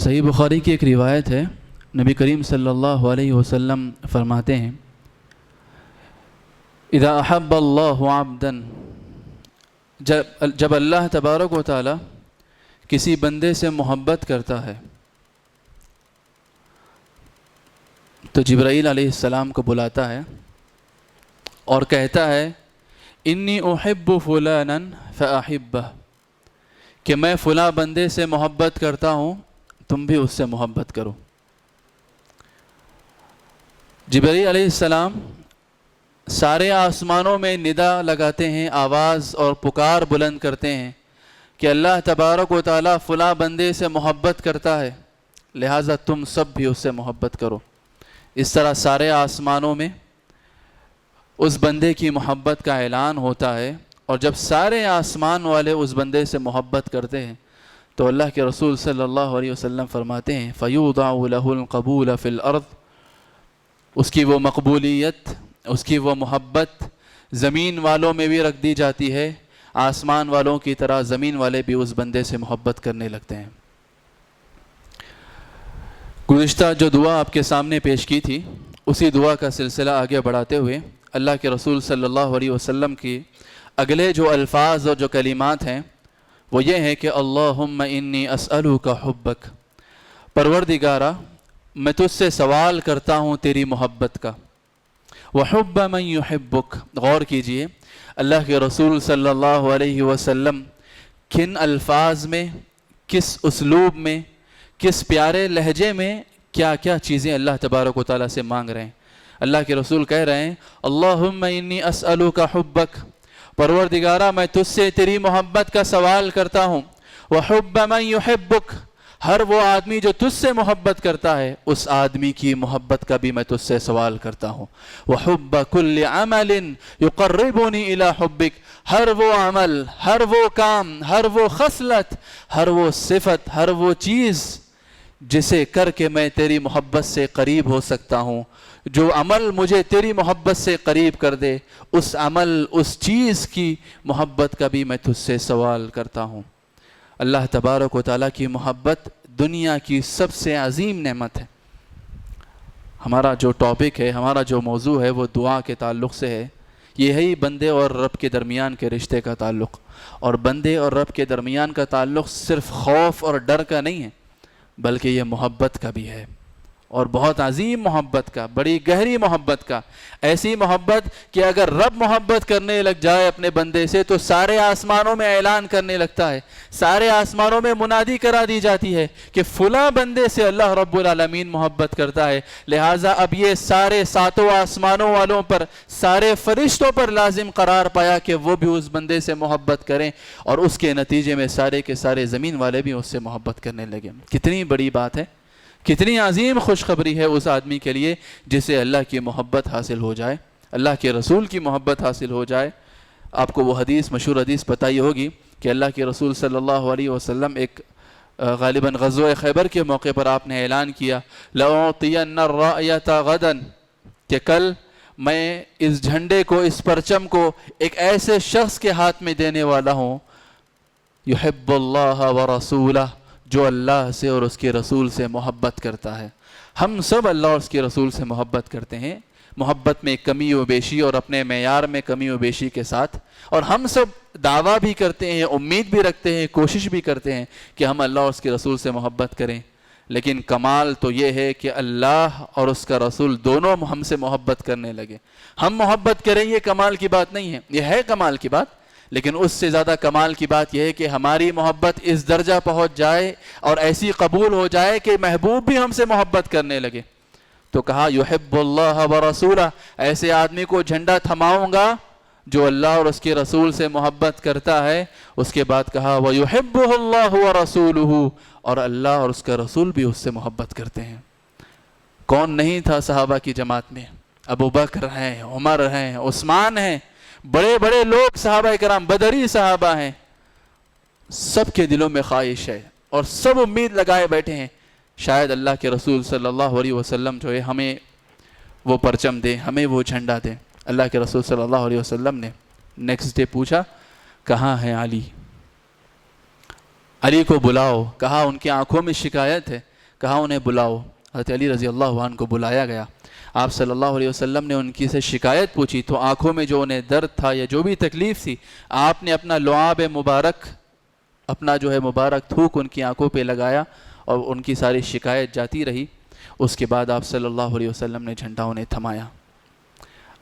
صحیح بخاری کی ایک روایت ہے، نبی کریم صلی اللہ علیہ وسلم فرماتے ہیں اذا احب اللہ عبدا، جب اللہ تبارک و تعالی کسی بندے سے محبت کرتا ہے تو جبرائیل علیہ السلام کو بلاتا ہے اور کہتا ہے انی احب فلانا فاحبہ، کہ میں فلاں بندے سے محبت کرتا ہوں، تم بھی اس سے محبت کرو۔ جبرائیل علیہ السلام سارے آسمانوں میں ندا لگاتے ہیں، آواز اور پکار بلند کرتے ہیں کہ اللہ تبارک و تعالیٰ فلاں بندے سے محبت کرتا ہے، لہٰذا تم سب بھی اس سے محبت کرو۔ اس طرح سارے آسمانوں میں اس بندے کی محبت کا اعلان ہوتا ہے، اور جب سارے آسمان والے اس بندے سے محبت کرتے ہیں تو اللہ کے رسول صلی اللہ علیہ وسلم فرماتے ہیں فَيُوضَعُ لَهُ الْقَبُولَ فِي الْأَرْضِ، اس کی وہ مقبولیت، اس کی وہ محبت زمین والوں میں بھی رکھ دی جاتی ہے، آسمان والوں کی طرح زمین والے بھی اس بندے سے محبت کرنے لگتے ہیں۔ گزشتہ جو دعا آپ کے سامنے پیش کی تھی، اسی دعا کا سلسلہ آگے بڑھاتے ہوئے اللہ کے رسول صلی اللہ علیہ وسلم کی اگلے جو الفاظ اور جو کلمات ہیں وہ یہ ہیں کہ اللہم انی اسألک حبک، پروردگارہ میں تجھ سے سوال کرتا ہوں تیری محبت کا، وحب من یحبک، غور کیجئے اللہ کے رسول صلی اللہ علیہ وسلم کن الفاظ میں، کس اسلوب میں، کس پیارے لہجے میں کیا کیا چیزیں اللہ تبارک و تعالیٰ سے مانگ رہے ہیں۔ اللہ کے رسول کہہ رہے ہیں اللہم انی اسألک حبک، پروردگارہ میں تجھ سے تیری محبت کا سوال کرتا ہوں، وحب من یحبک، ہر وہ آدمی جو تجھ سے محبت کرتا ہے اس آدمی کی محبت کا بھی میں تجھ سے سوال کرتا ہوں، وحب کل عمل یقربنی الی حبک، ہر وہ عمل، ہر وہ کام، ہر وہ خصلت، ہر وہ صفت، ہر وہ چیز جسے کر کے میں تیری محبت سے قریب ہو سکتا ہوں، جو عمل مجھے تیری محبت سے قریب کر دے، اس عمل، اس چیز کی محبت کا بھی میں تجھ سے سوال کرتا ہوں۔ اللہ تبارک و تعالیٰ کی محبت دنیا کی سب سے عظیم نعمت ہے۔ ہمارا جو ٹاپک ہے، ہمارا جو موضوع ہے وہ دعا کے تعلق سے ہے۔ یہی بندے اور رب کے درمیان کے رشتے کا تعلق، اور بندے اور رب کے درمیان کا تعلق صرف خوف اور ڈر کا نہیں ہے بلکہ یہ محبت کا بھی ہے، اور بہت عظیم محبت کا، بڑی گہری محبت کا، ایسی محبت کہ اگر رب محبت کرنے لگ جائے اپنے بندے سے تو سارے آسمانوں میں اعلان کرنے لگتا ہے، سارے آسمانوں میں منادی کرا دی جاتی ہے کہ فلاں بندے سے اللہ رب العالمین محبت کرتا ہے، لہٰذا اب یہ سارے ساتوں آسمانوں والوں پر، سارے فرشتوں پر لازم قرار پایا کہ وہ بھی اس بندے سے محبت کریں، اور اس کے نتیجے میں سارے کے سارے زمین والے بھی اس سے محبت کرنے لگے۔ کتنی بڑی بات ہے، کتنی عظیم خوشخبری ہے اس آدمی کے لیے جسے اللہ کی محبت حاصل ہو جائے، اللہ کے رسول کی محبت حاصل ہو جائے۔ آپ کو وہ حدیث، مشہور حدیث پتہ ہی ہوگی کہ اللہ کے رسول صلی اللہ علیہ وسلم ایک غالباً غزوہ خیبر کے موقع پر آپ نے اعلان کیا لَأُعْطِيَنَّ الرَّائِيَةَ غَدًا، کہ کل میں اس جھنڈے کو، اس پرچم کو ایک ایسے شخص کے ہاتھ میں دینے والا ہوں يُحِبُّ اللَّهَ وَرَسُولَهُ، جو اللہ سے اور اس کے رسول سے محبت کرتا ہے۔ ہم سب اللہ اور اس کے رسول سے محبت کرتے ہیں، محبت میں کمی و بیشی اور اپنے معیار میں کمی و بیشی کے ساتھ، اور ہم سب دعویٰ بھی کرتے ہیں، امید بھی رکھتے ہیں، کوشش بھی کرتے ہیں کہ ہم اللہ اور اس کے رسول سے محبت کریں، لیکن کمال تو یہ ہے کہ اللہ اور اس کا رسول دونوں ہم سے محبت کرنے لگے۔ ہم محبت کریں یہ کمال کی بات نہیں ہے، یہ ہے کمال کی بات، لیکن اس سے زیادہ کمال کی بات یہ ہے کہ ہماری محبت اس درجہ پہنچ جائے اور ایسی قبول ہو جائے کہ محبوب بھی ہم سے محبت کرنے لگے۔ تو کہا یحب اللہ ورسولہ، ایسے آدمی کو جھنڈا تھماؤں گا جو اللہ اور اس کے رسول سے محبت کرتا ہے۔ اس کے بعد کہا وَيُحِبُّهُ اللَّهُ وَرَسُولُهُ، اور اللہ اور اس کا رسول بھی اس سے محبت کرتے ہیں۔ کون نہیں تھا صحابہ کی جماعت میں؟ ابو بکر ہیں، عمر ہیں، عثمان ہیں، بڑے بڑے لوگ صحابہ کرام، بدری صحابہ ہیں۔ سب کے دلوں میں خواہش ہے اور سب امید لگائے بیٹھے ہیں شاید اللہ کے رسول صلی اللہ علیہ وسلم جو ہے ہمیں وہ پرچم دیں، ہمیں وہ جھنڈا دیں۔ اللہ کے رسول صلی اللہ علیہ وسلم نے نیکسٹ ڈے پوچھا کہاں ہے علی؟ علی کو بلاؤ، کہا ان کی آنکھوں میں شکایت ہے کہا انہیں بلاؤ۔ حضرت علی رضی اللہ عنہ کو بلایا گیا۔ آپ صلی اللہ علیہ وسلم نے ان کی سے شکایت پوچھی تو آنکھوں میں جو انہیں درد تھا یا جو بھی تکلیف تھی، آپ نے اپنا لعاب مبارک، اپنا جو ہے مبارک تھوک ان کی آنکھوں پہ لگایا اور ان کی ساری شکایت جاتی رہی۔ اس کے بعد آپ صلی اللہ علیہ وسلم نے جھنڈا انہیں تھمایا۔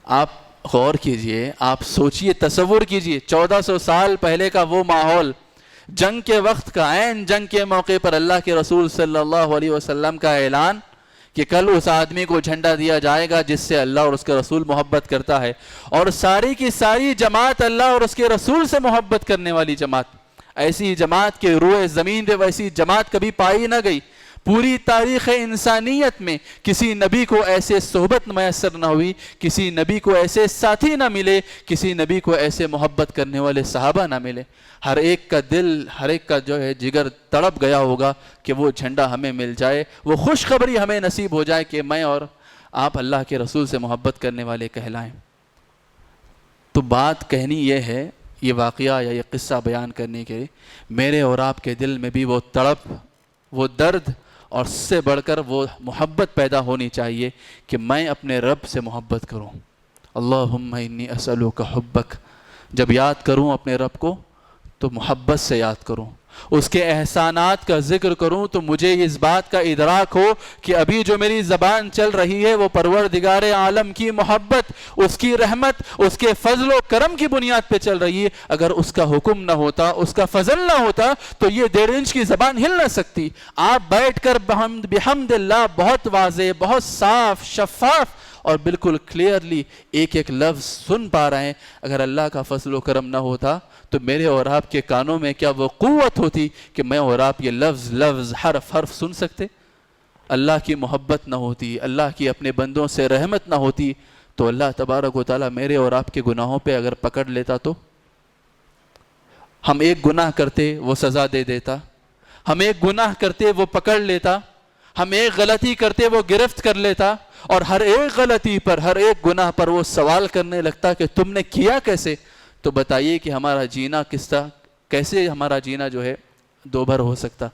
آپ غور کیجئے، آپ سوچئے، تصور کیجئے 1400 سال پہلے کا وہ ماحول، جنگ کے وقت کا، عین جنگ کے موقع پر اللہ کے رسول صلی اللہ علیہ وسلم کا اعلان کہ کل اس آدمی کو جھنڈا دیا جائے گا جس سے اللہ اور اس کے رسول محبت کرتا ہے، اور ساری کی ساری جماعت اللہ اور اس کے رسول سے محبت کرنے والی جماعت، ایسی جماعت کے روئے زمین پہ ویسی جماعت کبھی پائی نہ گئی۔ پوری تاریخ انسانیت میں کسی نبی کو ایسے صحبت میسر نہ ہوئی، کسی نبی کو ایسے ساتھی نہ ملے، کسی نبی کو ایسے محبت کرنے والے صحابہ نہ ملے۔ ہر ایک کا دل، ہر ایک کا جو ہے جگر تڑپ گیا ہوگا کہ وہ جھنڈا ہمیں مل جائے، وہ خوشخبری ہمیں نصیب ہو جائے کہ میں اور آپ اللہ کے رسول سے محبت کرنے والے کہلائیں۔ تو بات کہنی یہ ہے، یہ واقعہ یا یہ قصہ بیان کرنے کے، میرے اور آپ کے دل میں بھی وہ تڑپ، وہ درد اور اس سے بڑھ کر وہ محبت پیدا ہونی چاہیے کہ میں اپنے رب سے محبت کروں۔ اللہم انی اسألوک حبک، جب یاد کروں اپنے رب کو تو محبت سے یاد کروں، اس کے احسانات کا ذکر کروں تو مجھے اس بات کا ادراک ہو کہ ابھی جو میری زبان چل رہی ہے وہ پروردگار عالم کی محبت، اس کی رحمت، اس کے فضل و کرم کی بنیاد پہ چل رہی ہے۔ اگر اس کا حکم نہ ہوتا، اس کا فضل نہ ہوتا تو یہ 1.5 انچ کی زبان ہل نہ سکتی۔ آپ بیٹھ کر بحمد اللہ بہت واضح، بہت صاف، شفاف اور بالکل کلیئرلی ایک ایک لفظ سن پا رہے ہیں۔ اگر اللہ کا فضل و کرم نہ ہوتا تو میرے اور آپ کے کانوں میں کیا وہ قوت ہوتی کہ میں اور آپ یہ لفظ حرف سن سکتے؟ اللہ کی محبت نہ ہوتی، اللہ کی اپنے بندوں سے رحمت نہ ہوتی تو اللہ تبارک و تعالیٰ میرے اور آپ کے گناہوں پہ اگر پکڑ لیتا تو ہم ایک گناہ کرتے وہ سزا دے دیتا، ہم ایک گناہ کرتے وہ پکڑ لیتا، ہم ایک غلطی کرتے وہ گرفت کر لیتا، اور ہر ایک غلطی پر، ہر ایک گناہ پر وہ سوال کرنے لگتا کہ تم نے کیا کیسے؟ تو بتائیے کہ ہمارا جینا کس طرح، کیسے ہمارا جینا جو ہے دوبھر ہو سکتا؟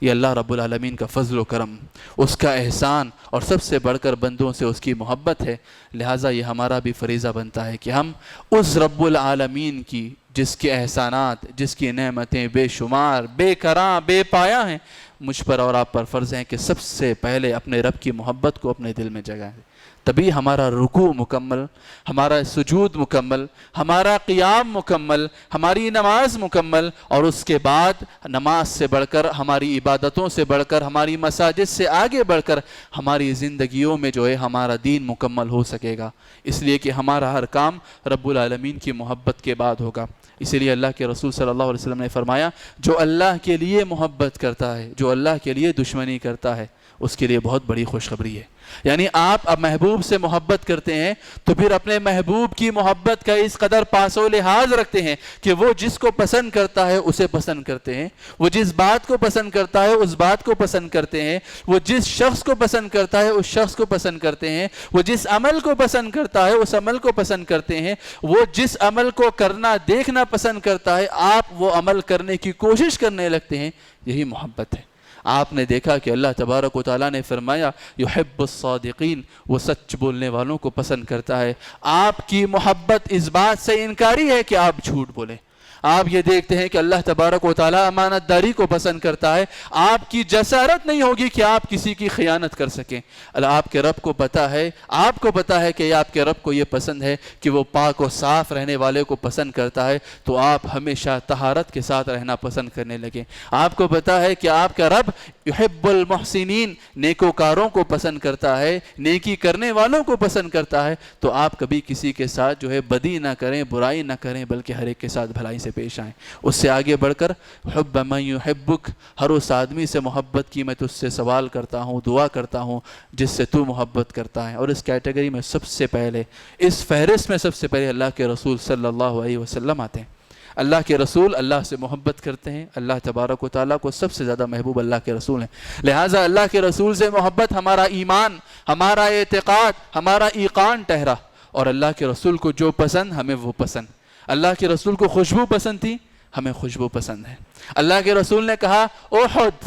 یہ اللہ رب العالمین کا فضل و کرم، اس کا احسان، اور سب سے بڑھ کر بندوں سے اس کی محبت ہے۔ لہٰذا یہ ہمارا بھی فریضہ بنتا ہے کہ ہم اس رب العالمین کی، جس کے احسانات، جس کی نعمتیں بے شمار، بے کراں، بے پایہ ہیں، مجھ پر اور آپ پر فرض ہیں کہ سب سے پہلے اپنے رب کی محبت کو اپنے دل میں جگائیں۔ تبھی ہمارا رکوع مکمل، ہمارا سجود مکمل، ہمارا قیام مکمل، ہماری نماز مکمل، اور اس کے بعد نماز سے بڑھ کر، ہماری عبادتوں سے بڑھ کر، ہماری مساجد سے آگے بڑھ کر ہماری زندگیوں میں جو ہے ہمارا دین مکمل ہو سکے گا، اس لیے کہ ہمارا ہر کام رب العالمین کی محبت کے بعد ہوگا۔ اسی لیے اللہ کے رسول صلی اللہ علیہ وسلم نے فرمایا، جو اللہ کے لیے محبت کرتا ہے، جو اللہ کے لیے دشمنی کرتا ہے، اس کے لیے بہت بڑی خوشخبری ہے۔ یعنی آپ اب محبوب سے محبت کرتے ہیں تو پھر اپنے محبوب کی محبت کا اس قدر پاس و لحاظ رکھتے ہیں کہ وہ جس کو پسند کرتا ہے اسے پسند کرتے ہیں، وہ جس بات کو پسند کرتا ہے اس بات کو پسند کرتے ہیں، وہ جس شخص کو پسند کرتا ہے اس شخص کو پسند کرتے ہیں، وہ جس عمل کو پسند کرتا ہے اس عمل کو پسند کرتے ہیں، وہ جس عمل کو کرنا دیکھنا پسند کرتا ہے آپ وہ عمل کرنے کی کوشش کرنے لگتے ہیں۔ یہی محبت ہے۔ آپ نے دیکھا کہ اللہ تبارک و تعالیٰ نے فرمایا یحب الصادقین، وہ سچ بولنے والوں کو پسند کرتا ہے۔ آپ کی محبت اس بات سے انکاری ہے کہ آپ جھوٹ بولیں۔ آپ یہ دیکھتے ہیں کہ اللہ تبارک و تعالیٰ امانت داری کو پسند کرتا ہے۔ آپ کی جسارت نہیں ہوگی کہ آپ کسی کی خیانت کر سکیں۔ اللہ آپ کے رب کو پتہ ہے، آپ کو پتہ ہے کہ آپ کے رب کو یہ پسند ہے کہ وہ پاک و صاف رہنے والے کو پسند کرتا ہے، تو آپ ہمیشہ طہارت کے ساتھ رہنا پسند کرنے لگیں۔ آپ کو پتہ ہے کہ آپ کا رب یحب المحسنین، نیکوکاروں کو پسند کرتا ہے، نیکی کرنے والوں کو پسند کرتا ہے، تو آپ کبھی کسی کے ساتھ جو ہے بدی نہ کریں، برائی نہ کریں، بلکہ ہر ایک کے ساتھ بھلائی سے پیش آئیں۔ اس سے آگے بڑھ کر حب من یحبک، ہر اس آدمی سے محبت کی میں تجھ سے سوال کرتا ہوں، دعا کرتا ہوں جس سے تو محبت کرتا ہے۔ اور اس کیٹیگری میں سب سے پہلے، اس فہرست میں سب سے پہلے اللہ کے رسول صلی اللہ علیہ وسلم آتے ہیں۔ اللہ کے رسول اللہ سے محبت کرتے ہیں، اللہ تبارک و تعالیٰ کو سب سے زیادہ محبوب اللہ کے رسول ہیں، لہٰذا اللہ کے رسول سے محبت ہمارا ایمان، ہمارا اعتقاد، ہمارا ایقان ٹھہرا، اور اللہ کے رسول کو جو پسند ہمیں وہ پسند۔ اللہ کے رسول کو خوشبو پسند تھی، ہمیں خوشبو پسند ہے۔ اللہ کے رسول نے کہا احد،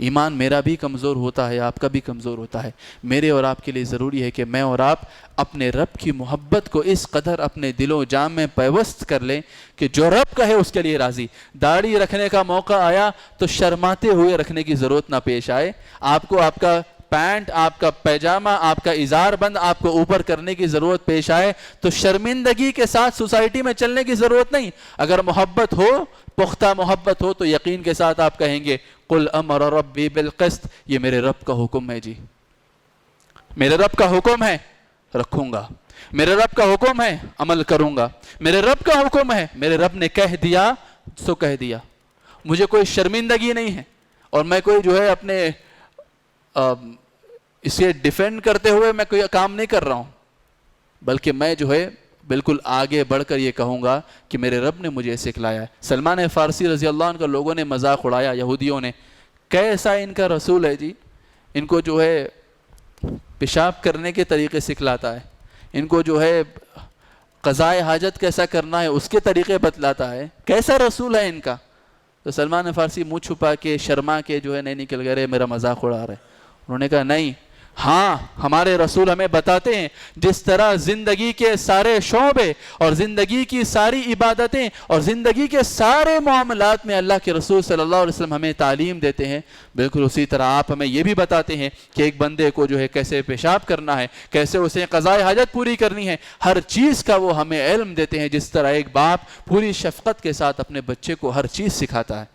ایمان میرا بھی کمزور ہوتا ہے، آپ کا بھی کمزور ہوتا ہے. میرے اور آپ کے لیے ضروری ہے کہ میں اور آپ اپنے رب کی محبت کو اس قدر اپنے دل و جان میں پیوست کر لیں کہ جو رب کہے اس کے لیے راضی. داڑھی رکھنے کا موقع آیا تو شرماتے ہوئے رکھنے کی ضرورت نہ پیش آئے. آپ کو آپ کا پینٹ، آپ کا پیجامہ، آپ کا اظہار بند آپ کو اوپر کرنے کی ضرورت پیش آئے تو شرمندگی کے ساتھ سوسائٹی میں چلنے کی ضرورت نہیں. اگر محبت ہو، پختہ محبت ہو، تو یقین کے ساتھ آپ کہیں گے قل امر ربی بالقسط، یہ میرے رب کا حکم ہے جی، میرے رب کا حکم ہے رکھوں گا، میرے رب کا حکم ہے عمل کروں گا، میرے رب کا حکم ہے، میرے رب نے کہہ دیا سو کہہ دیا. مجھے کوئی شرمندگی نہیں ہے اور میں کوئی جو ہے اپنے اسے ڈیفینڈ کرتے ہوئے میں کوئی کام نہیں کر رہا ہوں، بلکہ میں جو ہے بالکل آگے بڑھ کر یہ کہوں گا کہ میرے رب نے مجھے سکھلایا ہے. سلمان فارسی رضی اللہ عنہ کا لوگوں نے مذاق اڑایا، یہودیوں نے، کیسا ان کا رسول ہے جی، ان کو جو ہے پیشاب کرنے کے طریقے سکھلاتا ہے، ان کو جو ہے قضائے حاجت کیسا کرنا ہے اس کے طریقے بتلاتا ہے، کیسا رسول ہے ان کا. تو سلمان فارسی منہ چھپا کے شرما کے جو ہے نہیں نکل گئے، میرا مذاق اڑا رہے. انہوں نے کہا نہیں، ہاں ہمارے رسول ہمیں بتاتے ہیں جس طرح زندگی کے سارے شعبے اور زندگی کی ساری عبادتیں اور زندگی کے سارے معاملات میں اللہ کے رسول صلی اللہ علیہ وسلم ہمیں تعلیم دیتے ہیں، بالکل اسی طرح آپ ہمیں یہ بھی بتاتے ہیں کہ ایک بندے کو جو ہے کیسے پیشاب کرنا ہے، کیسے اسے قضائے حاجت پوری کرنی ہے، ہر چیز کا وہ ہمیں علم دیتے ہیں، جس طرح ایک باپ پوری شفقت کے ساتھ اپنے بچے کو ہر چیز سکھاتا ہے.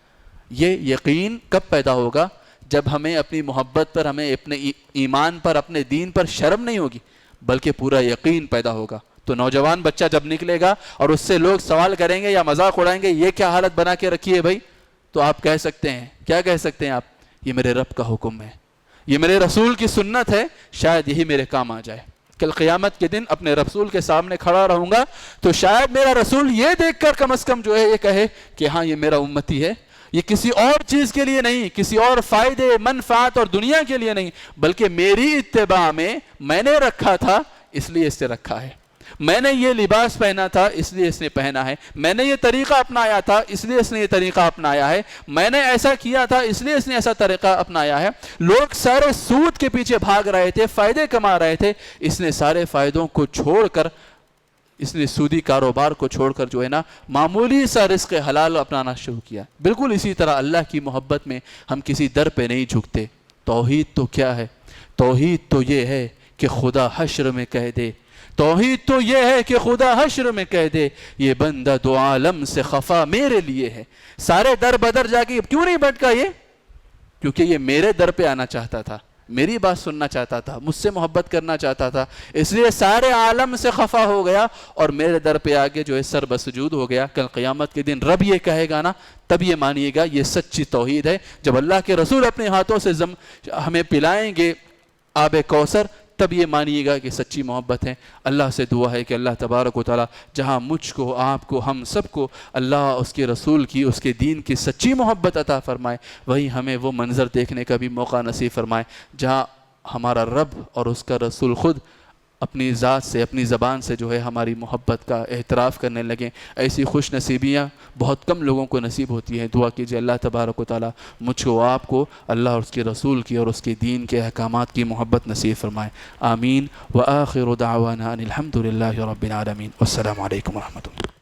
یہ یقین کب پیدا ہوگا؟ جب ہمیں اپنی محبت پر، ہمیں اپنے ایمان پر، اپنے دین پر شرم نہیں ہوگی بلکہ پورا یقین پیدا ہوگا. تو نوجوان بچہ جب نکلے گا اور اس سے لوگ سوال کریں گے یا مذاق اڑائیں گے یہ کیا حالت بنا کے رکھی ہے بھائی، تو آپ کہہ سکتے ہیں، کیا کہہ سکتے ہیں آپ؟ یہ میرے رب کا حکم ہے، یہ میرے رسول کی سنت ہے، شاید یہی میرے کام آ جائے. کل قیامت کے دن اپنے رسول کے سامنے کھڑا رہوں گا تو شاید میرا رسول یہ دیکھ کر کم از کم جو ہے یہ کہے کہ ہاں یہ میرا امتی ہے، یہ کسی اور چیز کے لیے نہیں، کسی اور فائدے منفعت اور دنیا کے لیے نہیں، بلکہ میری اتباع میں نے رکھا تھا اس لیے اس نے رکھا ہے، میں نے یہ لباس پہنا تھا اس لیے اس نے پہنا ہے، میں نے یہ طریقہ اپنایا تھا اس لیے اس نے یہ طریقہ اپنایا ہے، میں نے ایسا کیا تھا اس لیے اس نے ایسا طریقہ اپنایا ہے. لوگ سارے سود کے پیچھے بھاگ رہے تھے، فائدے کما رہے تھے، اس نے سارے فائدوں کو چھوڑ کر، اس نے سودی کاروبار کو چھوڑ کر جو ہے نا معمولی سا رزق حلال اپنانا شروع کیا. بالکل اسی طرح اللہ کی محبت میں ہم کسی در پہ نہیں جھکتے. توحید تو کیا ہے؟ توحید تو یہ ہے کہ خدا حشر میں کہہ دے، توحید تو یہ ہے کہ خدا حشر میں کہہ دے یہ بندہ دو عالم سے خفا میرے لیے ہے. سارے در بدر جا کے کیوں نہیں بھٹکا یہ؟ کیونکہ یہ میرے در پہ آنا چاہتا تھا، میری بات سننا چاہتا تھا، مجھ سے محبت کرنا چاہتا تھا، اس لیے سارے عالم سے خفا ہو گیا اور میرے در پہ آگے جو ہے سر بسجود ہو گیا. کل قیامت کے دن رب یہ کہے گا نا تب یہ مانیے گا یہ سچی توحید ہے. جب اللہ کے رسول اپنے ہاتھوں سے ہمیں پلائیں گے آب کوثر تب یہ مانیے گا کہ سچی محبت ہے. اللہ سے دعا ہے کہ اللہ تبارک و تعالی جہاں مجھ کو، آپ کو، ہم سب کو اللہ اس کے رسول کی، اس کے دین کی سچی محبت عطا فرمائے، وہیں ہمیں وہ منظر دیکھنے کا بھی موقع نصیب فرمائے جہاں ہمارا رب اور اس کا رسول خود اپنی ذات سے، اپنی زبان سے جو ہے ہماری محبت کا اعتراف کرنے لگیں. ایسی خوش نصیبیاں بہت کم لوگوں کو نصیب ہوتی ہیں. دعا کیجئے اللہ تبارک و تعالی مجھ کو، آپ کو اللہ اور اس کے رسول کی اور اس کے دین کے احکامات کی محبت نصیب فرمائے. آمین. وآخر دعوانا ان الحمد للہ رب العالمین. والسلام علیکم ورحمۃ اللہ.